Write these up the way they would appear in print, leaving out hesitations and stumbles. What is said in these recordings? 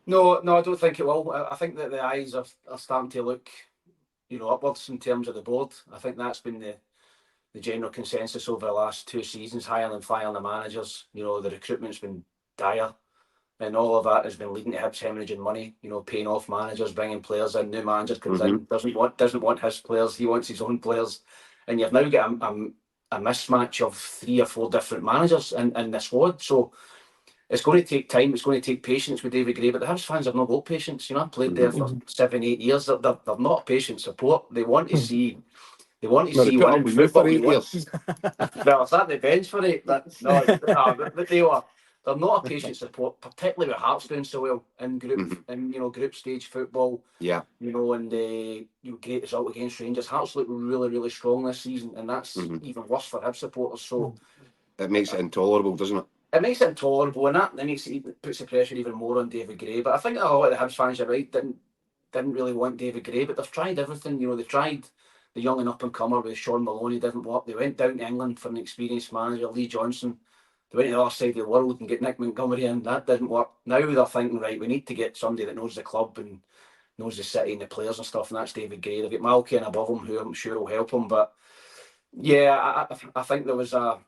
No, I don't think it will. I think that the eyes are starting to look, upwards in terms of the board. I think that's been the general consensus over the last 2 seasons, hiring and firing the managers. The recruitment's been dire, and all of that has been leading to Hibs hemorrhaging money. Paying off managers, bringing players in. New manager comes in, doesn't want his players. He wants his own players, and you've now got a mismatch of 3 or 4 different managers in the squad. So it's going to take time. It's going to take patience with David Gray. But the Hibs fans have not got patience. I've played there for 7, 8 years. They're not a patient support. They want to see. They want to see winning football. Well, I sat the bench for it. But they are. They're not a patient support, particularly with Hearts doing so well in group stage football. Yeah. And great result against Rangers. Hearts look really, really strong this season, and that's even worse for Hibs supporters. So it makes it intolerable, doesn't it? It makes it intolerable, and that puts the pressure even more on David Gray. But I think a lot of the Hibs fans, you're right, didn't really want David Gray, but they've tried everything. They tried the young and up and comer with Sean Maloney, didn't work. They went down to England for an experienced manager, Lee Johnson. They went to the other side of the world and get Nick Montgomery in. That didn't work. Now they're thinking, right, we need to get somebody that knows the club and knows the city and the players and stuff, and that's David Gray. They've got Malky and above him, who I'm sure will help him. But yeah, I think there was a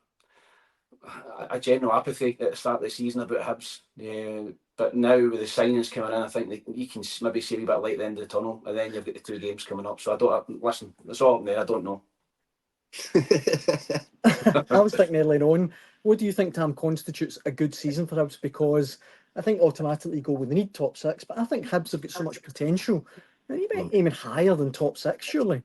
general apathy at the start of the season about Hibs. But now with the signings coming in, I think that you can maybe see a wee bit of light at the end of the tunnel, and then you've got the 2 games coming up. So listen, it's all up there. I don't know. I was thinking earlier on, what do you think, Tam, constitutes a good season for Hibs? Because I think automatically you go, well, they need top 6, but I think Hibs have got so much potential. You might aim higher than top 6, surely.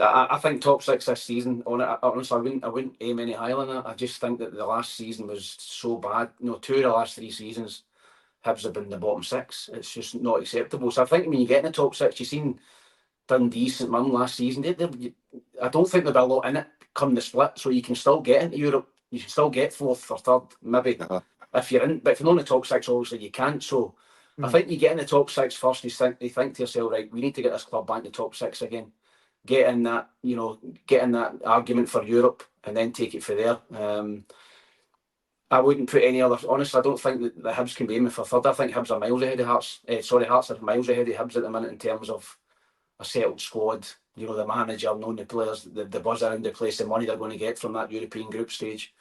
I think top 6 this season. Honestly, I wouldn't aim any higher than that. I just think that the last season was so bad. 2 of the last 3 seasons, Hibs have been in the bottom 6. It's just not acceptable. So I think when you get in the top 6, you've seen Dundee, St Mirren last season. I don't think there'll be a lot in it come the split. So you can still get into Europe. You can still get 4th or 3rd, maybe if you're in. But if you're not in the top 6, obviously you can't. So I think you get in the top 6 first. You think to yourself, right, we need to get this club back in the top 6 again. Get in that argument for Europe, and then take it from there. I wouldn't put any other. Honestly, I don't think that the Hibs can be aiming for 3rd. I think Hibs are miles ahead of Hearts. Hearts are miles ahead of Hibs at the minute in terms of a settled squad. The manager, knowing the players, the buzz around the place, the money they're going to get from that European group stage,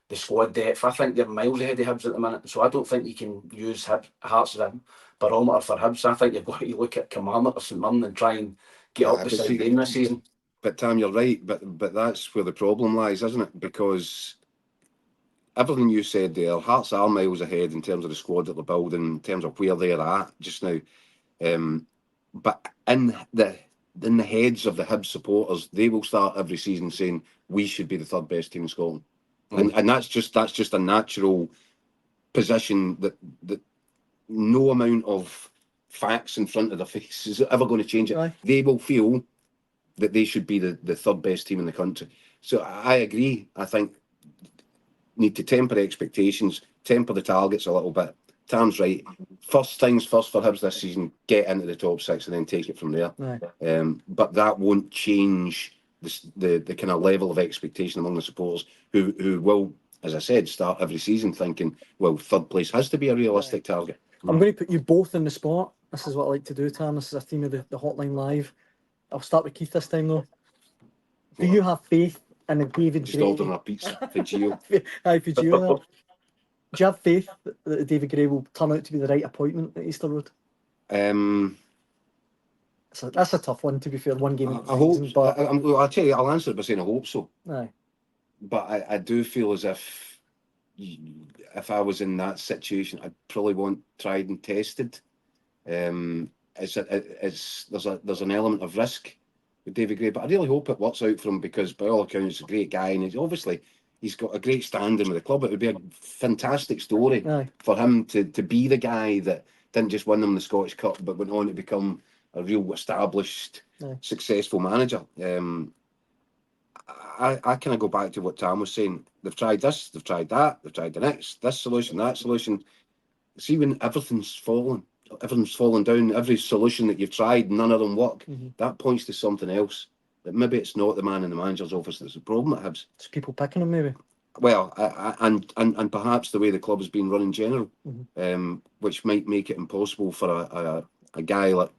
the squad depth. I think they're miles ahead of Hibs at the minute. So I don't think you can use Hearts as a barometer for Hibs. I think you've got to look at Kilmarnock or St Mirren and try and get up beside them this season. But Tam, you're right. But that's where the problem lies, isn't it? Because everything you said there, Hearts are miles ahead in terms of the squad that they're building, in terms of where they're at just now. But in the heads of the Hibs supporters, they will start every season saying we should be the 3rd best team in Scotland, and that's just a natural position that no amount of facts in front of their face is ever going to change it. Right. They will feel that they should be the 3rd best team in the country. So I agree. I think need to temper expectations, temper the targets a little bit. Tam's right. First things first for Hibs this season, get into the top 6 and then take it from there. Right. But that won't change the kind of level of expectation among the supporters who will, as I said, start every season thinking, well, 3rd place has to be a realistic target. I'm going to put you both in the spot. This is what I like to do, Tam. This is a theme of the Hotline Live. I'll start with Keith this time, though. Do you have faith in the David Gray? Just ordering a pizza for Gio. Aye, for Gio. Do you have faith that David Gray will turn out to be the right appointment at Easter Road? So that's a tough one, to be fair. One game in the season, hope. but I'll tell you, I'll answer it by saying I hope so. Aye. But I do feel as if I was in that situation, I'd probably want tried and tested. There's an element of risk with David Gray, but I really hope it works out for him because, by all accounts, he's a great guy, and he's got a great standing with the club. It would be a fantastic story for him to be the guy that didn't just win them the Scottish Cup, but went on to become a real established, successful manager. I kind of go back to what Tam was saying. They've tried this, they've tried that, they've tried the next, this solution, that solution. See, when everything's fallen down, every solution that you've tried, none of them work. That points to something else. That maybe it's not the man in the manager's office that's the problem at Hibs. It's people picking him, maybe. Well, and perhaps the way the club has been run in general, Mhm. which might make it impossible for a guy like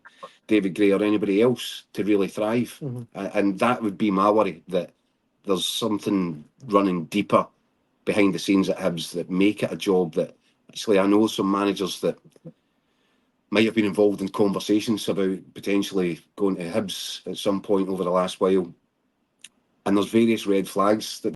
David Gray or anybody else to really thrive. Mhm. And that would be my worry, that there's something running deeper behind the scenes at Hibs that make it a job that actually I know some managers that might have been involved in conversations about potentially going to Hibs at some point over the last while. And there's various red flags that